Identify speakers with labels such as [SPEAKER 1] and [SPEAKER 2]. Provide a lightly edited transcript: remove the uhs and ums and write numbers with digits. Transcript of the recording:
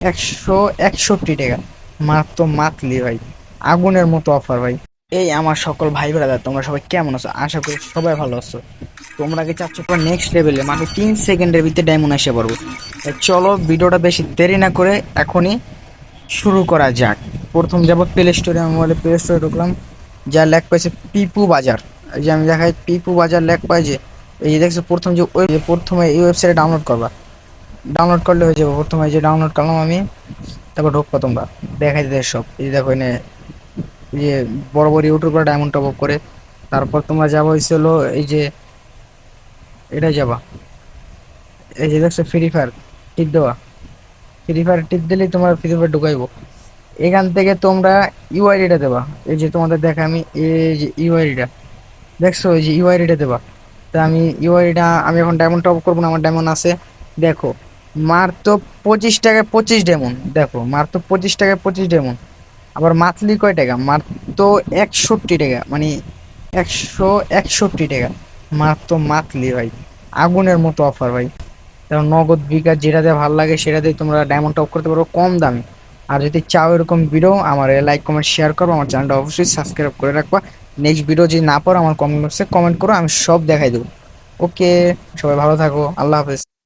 [SPEAKER 1] 161 টাকা মাত্র মান্থলি ভাই। আগুনের মতো অফার ভাই। এই আমার সকল ভাই ব্রাদার, তোমরা সবাই কেমন আছো? আশা করি সবাই ভালো আছো। তোমরা কি চাচ্ছ পুরো নেক্সট লেভেলে মাত্র 3 সেকেন্ডের ভিতরে ডায়মন্ড এসে পড়বো? তাই চলো ভিডিওটা বেশি দেরি না করে এখনই শুরু করা যাক। প্রথম যাবো প্লে স্টোরে। আমি মোবাইলে প্লে স্টোরে ঢুকলাম। যা লেখ পাইছে পিপু বাজার। এই যে আমি দেখাই পিপু বাজার লেখ পাই যে, এই যে দেখছো প্রথম যে প্রথমে এই ওয়েবসাইটে ডাউনলোড করবা। ডাউনলোড করলে হয়ে যাবে। প্রথমে এই যে ডাউনলোড করলাম আমি, তারপর ঢুকবো তোমরা। দেখাই দিতে সব। এই যে দেখো এনে এই যে বড় বড় ইউটিউবার ডায়মন্ড টপ আপ করে। তারপর তোমরা যাবো হয়েছিল এই যে এটা যাবা, এই যে দেখছো ফ্রি ফায়ার টিপ দেওয়া। ফ্রি ফায়ার টিপ দিলেই তোমার ফ্রি ফায়ার ঢুকাইবো। এখান থেকে তোমরা ইউআইডিটা দেবা। এই যে তোমাদের দেখা আমি এই যে ইউআইডিটা দেখছো, এই যে ইউআইডিটা দেবা। তা আমি ইউআইডিটা আমি এখন ডায়মন্ড টপ করবো না, আমার ডায়মন্ড আছে। দেখো মাত্র 25 টাকায় 25 ডায়মন্ড। দেখো মাত্র 25 টাকায় 25 ডায়মন্ড। আবার মান্থলি কয় টাকা? মাত্র 61 টাকা, মানে 161 টাকা মাত্র মান্থলি ভাই। আগুনের মতো অফার ভাই। কারণ নগদ বিকাশ যেটাতে ভালো লাগে সেটাতেই তোমরা ডায়মন্ড টপ করতে পারো কম দামে। আর যদি চাও এরকম ভিডিও, আমার লাইক কমেন্ট শেয়ার করো, আমার চ্যানেলটা অবশ্যই সাবস্ক্রাইব করে রাখবা। নেক্সট ভিডিও যদি না পারো আমার কমেন্ট বক্সে কমেন্ট করো, আমি সব দেখাই দেবো। ওকে, সবাই ভালো থাকো, আল্লাহ হাফেজ।